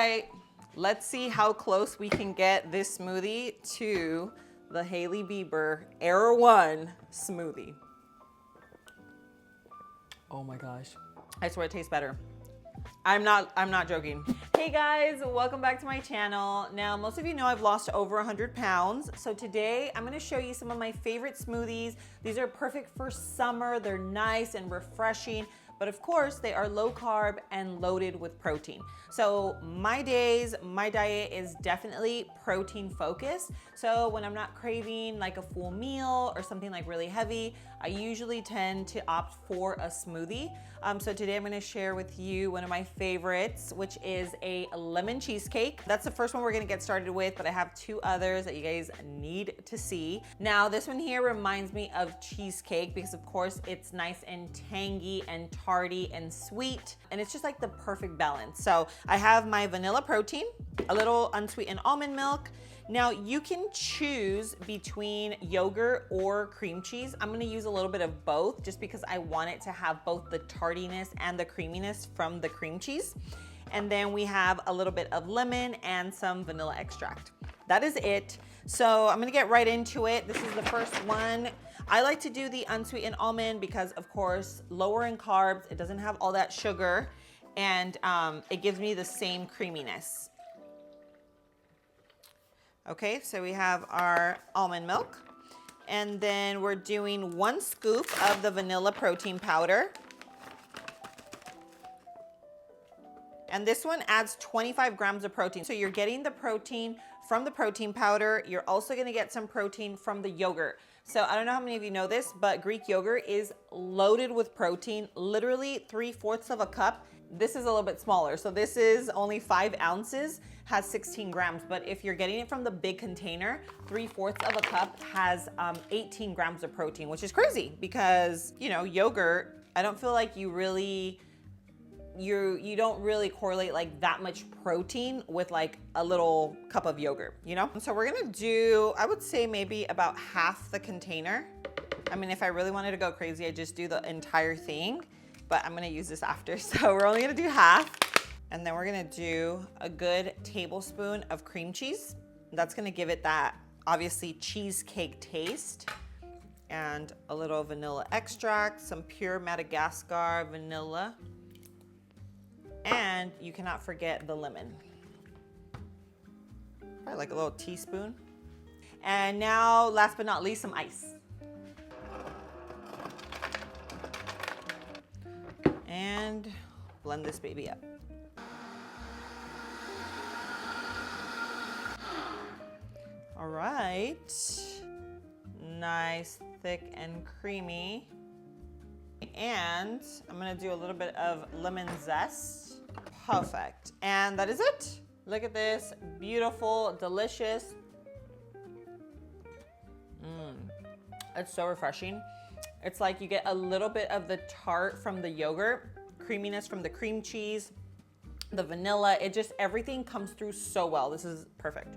right, let's see how close we can get this smoothie to the Hailey Bieber Erewhon smoothie. Oh my gosh. I swear it tastes better. I'm not joking. Hey guys, welcome back to my channel. Now, most of you know I've lost over 100 pounds. So today I'm gonna show you some of my favorite smoothies. These are perfect for summer. They're nice and refreshing, but of course they are low carb and loaded with protein. So my diet is definitely protein focused. So when I'm not craving like a full meal or something like really heavy, I usually tend to opt for a smoothie. So today I'm gonna share with you one of my favorites, which is a lemon cheesecake. That's the first one we're gonna get started with, but I have two others that you guys need to see. Now, this one here reminds me of cheesecake because of course it's nice and tangy and tarty and sweet, and it's just like the perfect balance. So I have my vanilla protein, a little unsweetened almond milk. Now you can choose between yogurt or cream cheese. I'm gonna use a little bit of both just because I want it to have both the tardiness and the creaminess from the cream cheese. And then we have a little bit of lemon and some vanilla extract. That is it. So I'm gonna get right into it. This is the first one. I like to do the unsweetened almond because of course, lower in carbs, it doesn't have all that sugar, and it gives me the same creaminess. Okay, so we have our almond milk, and then we're doing 1 scoop of the vanilla protein powder. And this one adds 25 grams of protein. So you're getting the protein from the protein powder. You're also gonna get some protein from the yogurt. So I don't know how many of you know this, but Greek yogurt is loaded with protein, literally 3/4 of a cup. This is a little bit smaller. So this is only 5 ounces, has 16 grams. But if you're getting it from the big container, 3/4 of a cup has 18 grams of protein, which is crazy because, you know, yogurt, I don't feel like you don't really correlate like that much protein with like a little cup of yogurt, you know? So we're gonna do, I would say maybe about half the container. I mean, if I really wanted to go crazy, I just do the entire thing, but I'm gonna use this after. So we're only gonna do half. And then we're gonna do a good tablespoon of cream cheese. That's gonna give it that obviously cheesecake taste. And a little vanilla extract, some pure Madagascar vanilla. And you cannot forget the lemon. Probably like a little teaspoon. And now, last but not least, some ice. And blend this baby up. All right. Nice, thick and creamy. And I'm gonna do a little bit of lemon zest. Perfect. And that is it. Look at this, beautiful, delicious. It's so refreshing. It's like you get a little bit of the tart from the yogurt, creaminess from the cream cheese, the vanilla. It just, everything comes through so well. This is perfect.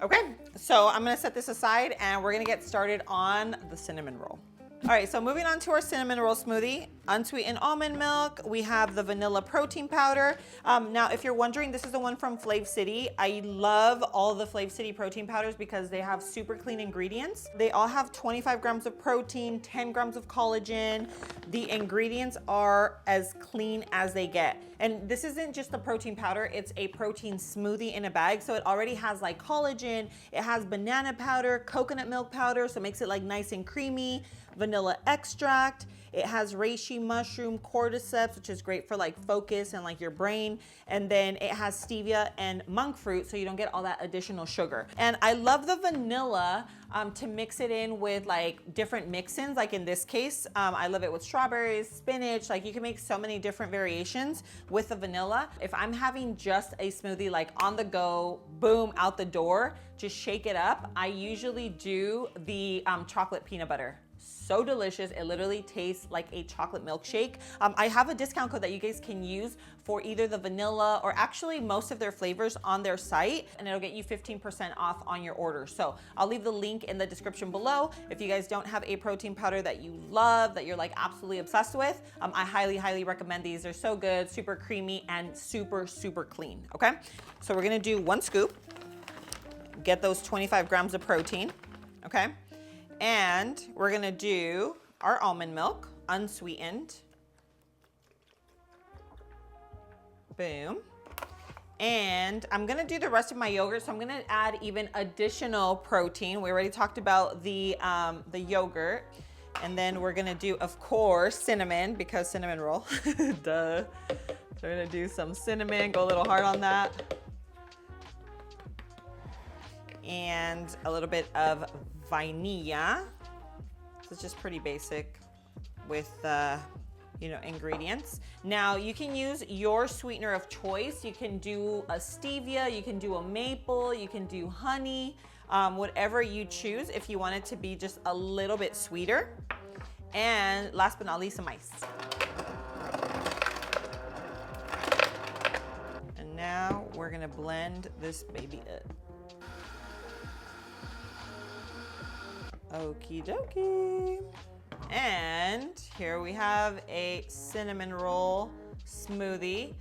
Okay, so I'm gonna set this aside and we're gonna get started on the cinnamon roll. All right, so moving on to our cinnamon roll smoothie, unsweetened almond milk. We have the vanilla protein powder. Now, if you're wondering, this is the one from Flav City. I love all the Flav City protein powders because they have super clean ingredients. They all have 25 grams of protein, 10 grams of collagen. The ingredients are as clean as they get. And this isn't just a protein powder, it's a protein smoothie in a bag. So it already has like collagen, it has banana powder, coconut milk powder, so it makes it like nice and creamy, vanilla extract. It has reishi mushroom cordyceps, which is great for like focus and like your brain. And then it has stevia and monk fruit, so you don't get all that additional sugar. And I love the vanilla to mix it in with like different mix-ins. Like in this case, I love it with strawberries, spinach. Like you can make so many different variations with the vanilla. If I'm having just a smoothie like on the go, boom, out the door, just shake it up, I usually do the chocolate peanut butter. so delicious. It literally tastes like a chocolate milkshake. I have a discount code that you guys can use for either the vanilla or actually most of their flavors on their site, and it'll get you 15% off on your order. So I'll leave the link in the description below. If you guys don't have a protein powder that you love, that you're like absolutely obsessed with, I highly recommend these. They're so good, super creamy, and super clean, okay? So we're gonna do 1 scoop, get those 25 grams of protein, okay? And we're gonna do our almond milk, unsweetened. Boom. And I'm gonna do the rest of my yogurt, so I'm gonna add even additional protein. We already talked about the yogurt. And then we're gonna do, of course, cinnamon, because cinnamon roll, duh. So we're gonna do some cinnamon, go a little hard on that. And a little bit of vanilla. So it's just pretty basic with ingredients. Now you can use your sweetener of choice. You can do a stevia, you can do a maple, you can do honey, whatever you choose if you want it to be just a little bit sweeter. And last but not least, some ice. And now we're gonna blend this baby up. Okie dokie. And here we have a cinnamon roll smoothie.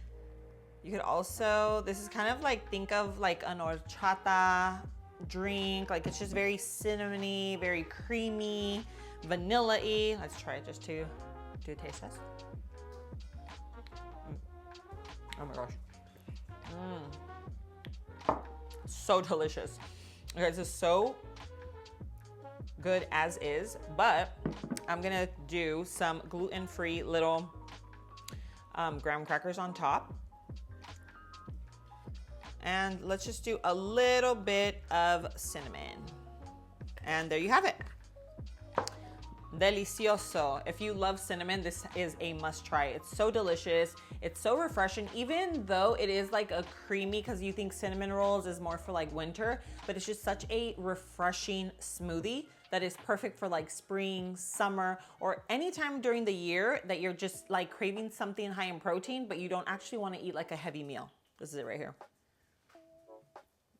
You could also, this is kind of like, think of like an horchata drink. Like it's just very cinnamony, very creamy, vanilla-y. Let's try it just to do a taste test. Oh my gosh. So delicious. Okay, this is so good as is, but I'm gonna do some gluten-free little graham crackers on top. And let's just do a little bit of cinnamon. And there you have it. Delicioso. If you love cinnamon, this is a must try. It's so delicious. It's so refreshing, even though it is like a creamy, because you think cinnamon rolls is more for like winter, but it's just such a refreshing smoothie that is perfect for like spring, summer, or anytime during the year that you're just like craving something high in protein, but you don't actually want to eat like a heavy meal. This is it right here.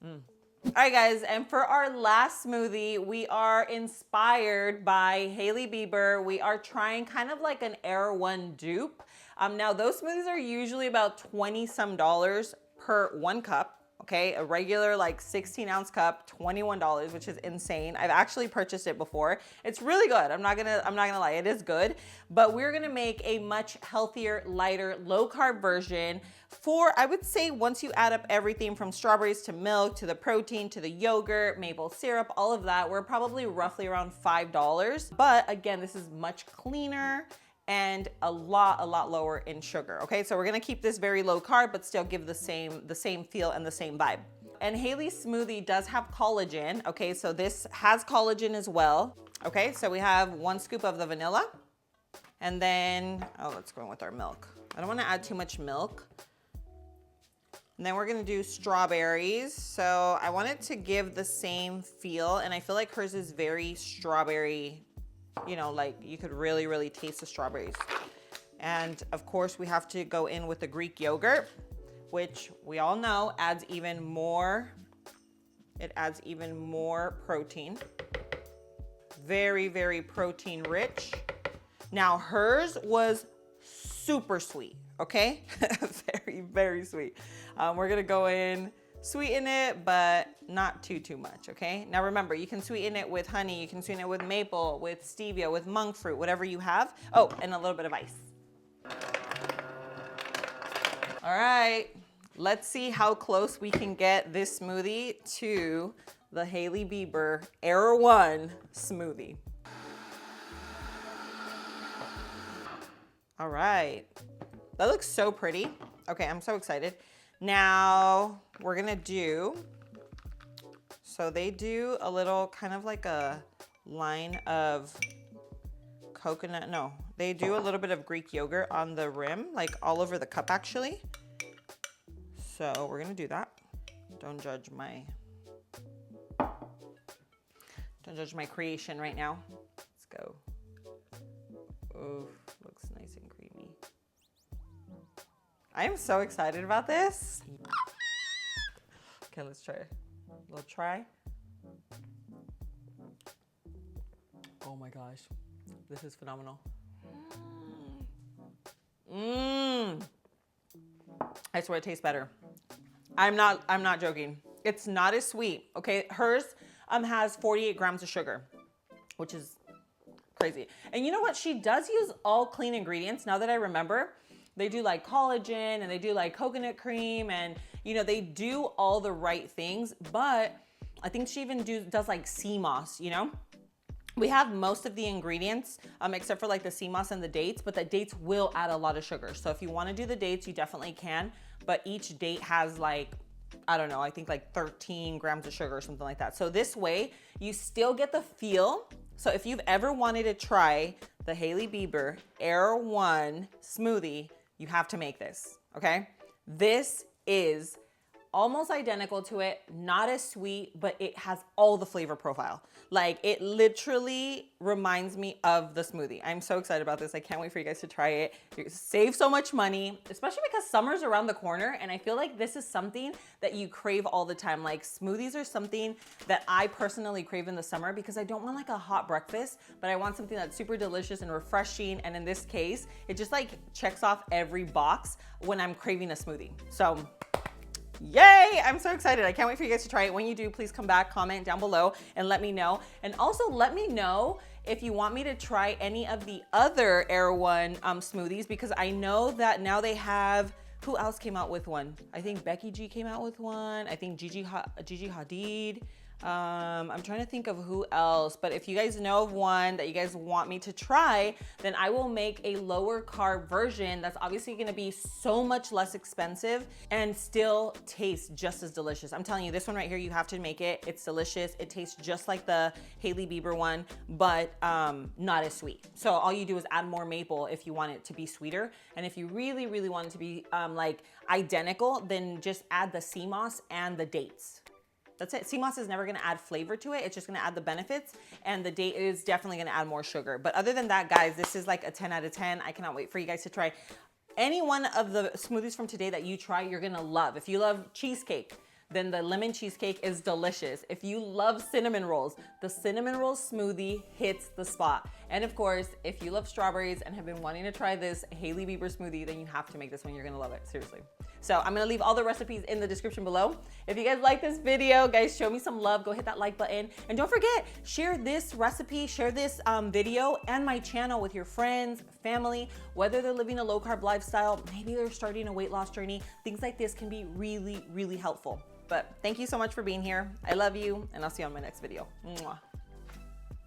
All right, guys, and for our last smoothie, we are inspired by Hailey Bieber. We are trying kind of like an Erewhon dupe. Now, those smoothies are usually about $20-some per 1 cup. Okay, a regular like 16-ounce cup, $21, which is insane. I've actually purchased it before. It's really good. I'm not gonna lie, it is good. But we're gonna make a much healthier, lighter, low-carb version for, I would say, once you add up everything from strawberries to milk to the protein to the yogurt, maple syrup, all of that, we're probably roughly around $5. But again, this is much cleaner and a lot lower in sugar. Okay, so we're gonna keep this very low carb, but still give the same feel and the same vibe. And Hailey's smoothie does have collagen. Okay, so this has collagen as well. Okay, so we have 1 scoop of the vanilla, and then, let's go in with our milk. I don't wanna add too much milk. And then we're gonna do strawberries. So I want it to give the same feel, and I feel like hers is very strawberry, like you could really taste the strawberries. And of course we have to go in with the Greek yogurt, which we all know adds even more protein. Very protein rich. Now hers was super sweet, okay? very sweet. We're gonna go in, sweeten it, but not too much, okay? Now remember, you can sweeten it with honey, you can sweeten it with maple, with stevia, with monk fruit, whatever you have. Oh, and a little bit of ice. All right, let's see how close we can get this smoothie to the Hailey Bieber Erewhon smoothie. All right, that looks so pretty. Okay, I'm so excited. Now we're gonna do, so they do a little kind of like a line of coconut, no, they do a little bit of Greek yogurt on the rim, like all over the cup actually. So we're gonna do that. Don't judge my creation right now. Let's go. Oh, looks nice and creamy. I am so excited about this. Okay, let's try it. A little try. Oh my gosh, this is phenomenal. I swear it tastes better. I'm not joking. It's not as sweet, okay? Hers has 48 grams of sugar, which is crazy. And you know what? She does use all clean ingredients. Now that I remember, they do like collagen and they do like coconut cream and you know, they do all the right things, but I think she even does like sea moss, you know? We have most of the ingredients, except for like the sea moss and the dates, but the dates will add a lot of sugar. So if you wanna do the dates, you definitely can, but each date has like, I don't know, I think like 13 grams of sugar or something like that. So this way, you still get the feel. So if you've ever wanted to try the Hailey Bieber Erewhon smoothie, you have to make this, okay? This is almost identical to it, not as sweet, but it has all the flavor profile. Like it literally reminds me of the smoothie. I'm so excited about this. I can't wait for you guys to try it. You save so much money, especially because summer's around the corner. And I feel like this is something that you crave all the time. Like smoothies are something that I personally crave in the summer because I don't want like a hot breakfast, but I want something that's super delicious and refreshing. And in this case, it just like checks off every box when I'm craving a smoothie. So yay, I'm so excited. I can't wait for you guys to try it. When you do, please come back, comment down below and let me know. And also let me know if you want me to try any of the other Erewhon smoothies, because I know that now they have, who else came out with one? I think Becky G came out with one. I think Gigi Hadid. I'm trying to think of who else, but if you guys know of one that you guys want me to try, then I will make a lower carb version that's obviously going to be so much less expensive and still taste just as delicious. I'm telling you, this one right here, you have to make it. It's delicious. It tastes just like the Hailey Bieber one, but not as sweet. So all you do is add more maple if you want it to be sweeter. And if you really, really want it to be like identical, then just add the sea moss and the dates. That's it. Sea moss is never going to add flavor to it. It's just going to add the benefits, and the date is definitely going to add more sugar. But other than that, guys, this is like a 10 out of 10. I cannot wait for you guys to try any one of the smoothies from today that you try. You're going to love. If you love cheesecake, then the lemon cheesecake is delicious. If you love cinnamon rolls, the cinnamon roll smoothie hits the spot. And of course, if you love strawberries and have been wanting to try this Hailey Bieber smoothie, then you have to make this one. You're gonna love it, seriously. So I'm gonna leave all the recipes in the description below. If you guys like this video, guys, show me some love. Go hit that like button. And don't forget, share this recipe, share this video and my channel with your friends, family, whether they're living a low carb lifestyle, maybe they're starting a weight loss journey. Things like this can be really, really helpful. But thank you so much for being here. I love you, and I'll see you on my next video. Mwah.